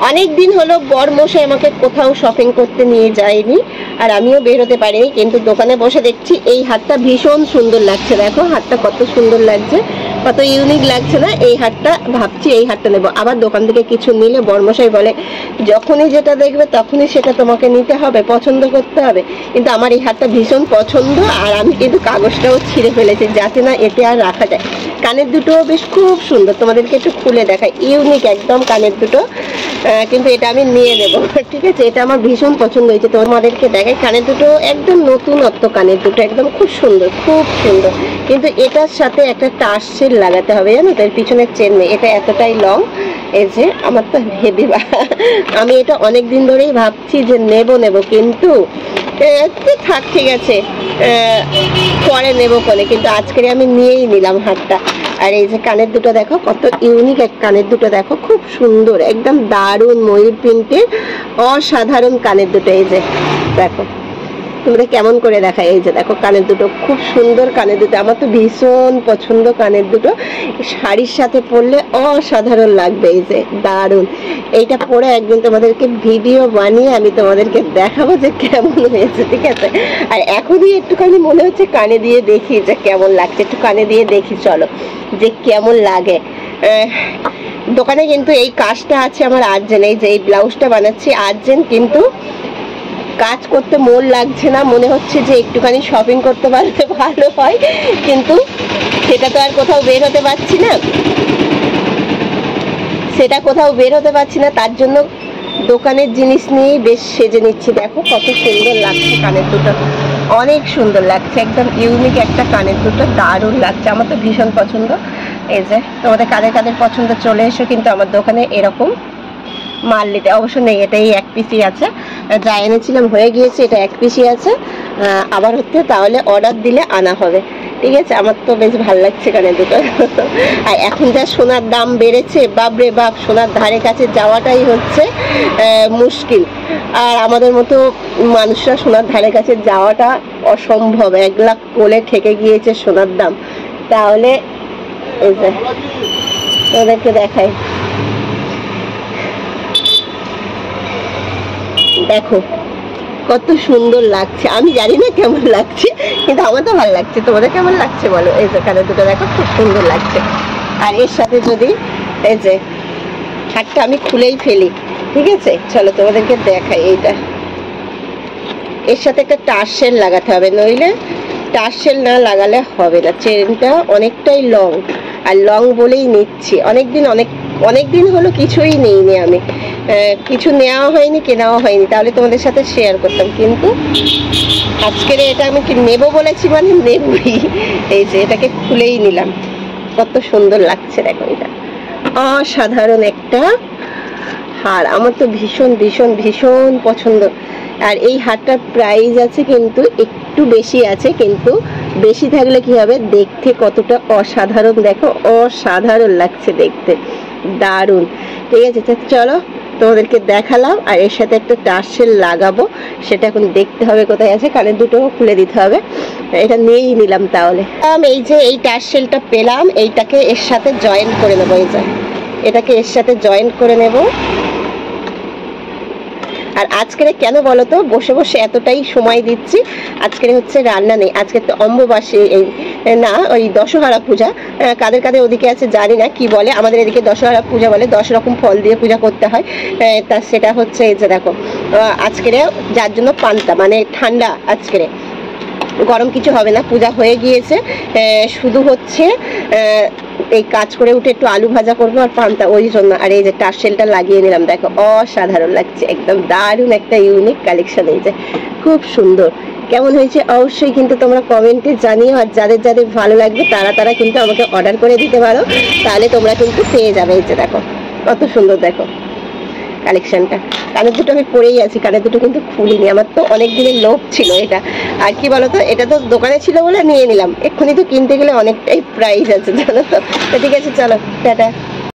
অনেক দিন হলো বরমশাই আমাকে কোথাও শপিং করতে নিয়ে যায়নি, আর আমিও বের হতে পারিনি, কিন্তু দোকানে বসে দেখছি এই হারটা ভীষণ সুন্দর লাগছে। দেখো হারটা কত সুন্দর লাগছে, কত ইউনিক লাগছে না? এই হারটা ভাবছি এই হারটা নেবো। আবার দোকান থেকে কিছু নিলে বরমশাই বলে যখনই যেটা দেখবে তখনই সেটা তোমাকে নিতে হবে, পছন্দ করতে হবে। কিন্তু আমার এই হারটা ভীষণ পছন্দ, আর আমি কিন্তু কাগজটাও ছিঁড়ে ফেলেছি যাতে না এতে আর রাখা যায়। কানের দুটোও বেশ খুব সুন্দর, তোমাদেরকে একটু খুলে দেখাই, ইউনিক একদম কানের দুটো। কিন্তু এটা আমি নিয়ে নেব, ঠিক আছে? এটা আমার ভীষণ পছন্দ হয়েছে, তোমাদেরকে দেখাই। কানের দুটো একদম নতুনত্ব কানের দুটো, একদম খুব সুন্দর, খুব সুন্দর। কিন্তু এটার সাথে একটা টার্সেল লাগাতে হবে, জানো তো? এর পিছনের চেন নেই, এটা এতটাই লং। এই যে আমার তো হেভি, আমি এটা অনেক দিন ধরেই ভাবছি যে নেব কিন্তু থাক, ঠিক আছে, পরে নেবো কোনে, কিন্তু আজকে আমি নিয়েই নিলাম হারটা। আর এই যে কানের দুটো দেখো কত ইউনিক, এক কানের দুটো দেখো খুব সুন্দর, একদম দারুণ ময়ূর প্রিন্টের অসাধারণ কানের দুটো। এই যে দেখো, তোমরা কেমন করে দেখায়, এই যে দেখো কানের দুটো খুব সুন্দর, কানের দুটো আমার তো ভীষণ পছন্দ। কানের দুটো শাড়ির সাথে পরলে অসাধারণ লাগবে, এই যে দারুণ। এইটা পরে একদিন তোমাদেরকে ভিডিও বানিয়ে আমি তোমাদেরকে দেখাবো যে কেমন হয়েছে, ঠিক আছে? আর এখনই একটুখানি মনে হচ্ছে কানে দিয়ে দেখি যে কেমন লাগছে, একটু কানে দিয়ে দেখি, চলো যে কেমন লাগে। দোকানে কিন্তু এই কাজটা আছে আমার আর্জেন্ট, এই যে এই ব্লাউজটা বানাচ্ছি আর্জেন্ট, কিন্তু কাজ করতে মন লাগছে না, মনে হচ্ছে যে একটুখানি শপিং করতে পারলে ভালো হয়, কিন্তু সেটা তো আর কোথাও বের হতে পারছি না, তার জন্য দোকানের জিনিস নিয়েই বেশ সেজে নিচ্ছি। দেখো কত সুন্দর লাগছে কানের দুটো, অনেক সুন্দর লাগছে, একদম ইউনিক একটা কানের দুটো, দারুণ লাগছে, আমার তো ভীষণ পছন্দ। এই যে তোমাদের কাদের কাদের পছন্দ চলে এসো কিন্তু আমার দোকানে এরকম মাল নিতে। অবশ্য নেই, এটাই এক পিসই আছে, যা এনেছিলাম হয়ে গিয়েছে, এটা এক পিসই আছে, আবার হচ্ছে তাহলে অর্ডার দিলে আনা হবে, ঠিক আছে? আমার তো বেশ ভালো লাগছে কানের দুটো। আর এখন যা সোনার দাম বেড়েছে, বাপরে বাপ, সোনার ধারে কাছে যাওয়াটাই হচ্ছে মুশকিল। আর আমাদের মতো মানুষরা সোনার ধারে কাছে যাওয়াটা অসম্ভব, 1 লাখ কোলে ঠেকে গিয়েছে সোনার দাম। তাহলে এই যে ওদেরকে দেখাই, দেখো কত সুন্দর লাগছে। আমি জানি না কেমন লাগছে, কিন্তু আমার তো ভালো লাগছে, তোমাদের কেমন লাগছে বলো? এই যে কানের দুটো দেখো খুব সুন্দর লাগছে। আর এর সাথে যদি এই যে হাতটা আমি খুলেই ফেলি, ঠিক আছে? চলো তোমাদেরকে দেখাই, এইটা এর সাথে একটা টার্সেল লাগাতে হবে, নইলে টার্সেল না লাগালে হবে না। চেনটা অনেকটাই লং, আর লং বলেই নিচ্ছি। অনেক দিন হলো কিছুই নেইনি আমি, কিছু নেওয়া হয়নি, কেনাও হয়নি, তাহলে তোমাদের সাথে শেয়ার করতাম, কিন্তু আজকের এটা আমি কি নেবো বলেছি মানে নেবই। এই যে এটাকে খুলেই নিলাম, কত সুন্দর লাগছে দেখো, এটা অসাধারণ একটা হার, আমার তো ভীষণ ভীষণ ভীষণ পছন্দ। আর এই হারটার প্রাইস আছে কিন্তু একটু বেশি আছে, কিন্তু বেশি থাকলে কি হবে, দেখতে কতটা অসাধারণ, দেখো অসাধারণ লাগছে দেখতে, দারুণ। ঠিক আছে, চলো তোমাদেরকে দেখালাম। আর এর সাথে একটা টার্সেল লাগাবো, সেটা এখন দেখতে হবে কোথায় আছে, কানের দুটো খুলে দিতে হবে। এটা নিয়েই নিলাম তাহলে। এই যে এই টার্সেলটা পেলাম, এইটাকে এর সাথে জয়েন্ট করে নেবো, এই যে এটাকে এর সাথে জয়েন্ট করে নেব। আর আজকের কেন বলো তো, বসে বসে এতটাই সময় দিচ্ছি, আজকের হচ্ছে রান্না নেই, আজকে তো অম্বুবাসী, এই না ওই দশহরা পূজা, কাদের কাদের ওদিকে আছে জানি না, কি বলে, আমাদের এদিকে দশহরা পূজা বলে, 10 রকম ফল দিয়ে পূজা করতে হয়। তা সেটা হচ্ছে এই যে দেখো, আজকের যার জন্য পান্তা মানে ঠান্ডা, আজকের গরম কিছু হবে না, পূজা হয়ে গিয়েছে, শুধু হচ্ছে এই কাজ করে উঠে একটু আলু ভাজা করবো আর পান্তা, ওই জন্য। আর এই যে টার্সেলটা লাগিয়ে নিলাম, দেখো অসাধারণ লাগছে, একদম দারুণ একটা ইউনিক কালেকশন। এই যে খুব সুন্দর, কেমন হয়েছে অবশ্যই কিন্তু তোমরা কমেন্টে জানিও। আর যাদের যাদের ভালো লাগবে তারা কিন্তু আমাকে অর্ডার করে দিতে পারো, তাহলে তোমরা কিন্তু পেয়ে যাবে। এই যে দেখো কত সুন্দর, দেখো কালেকশনটা। কানের দুটো আমি পরেই আছি, কানের দুটো কিন্তু খুলিনি, আমার তো অনেক দিনের লোভ ছিল এটা। আর কি বলতো, এটা তো দোকানে ছিল বলে নিয়ে নিলাম, এক্ষুনি তো কিনতে গেলে অনেকটাই প্রাইস আছে, জানো তো। ঠিক আছে, চলো টাটা।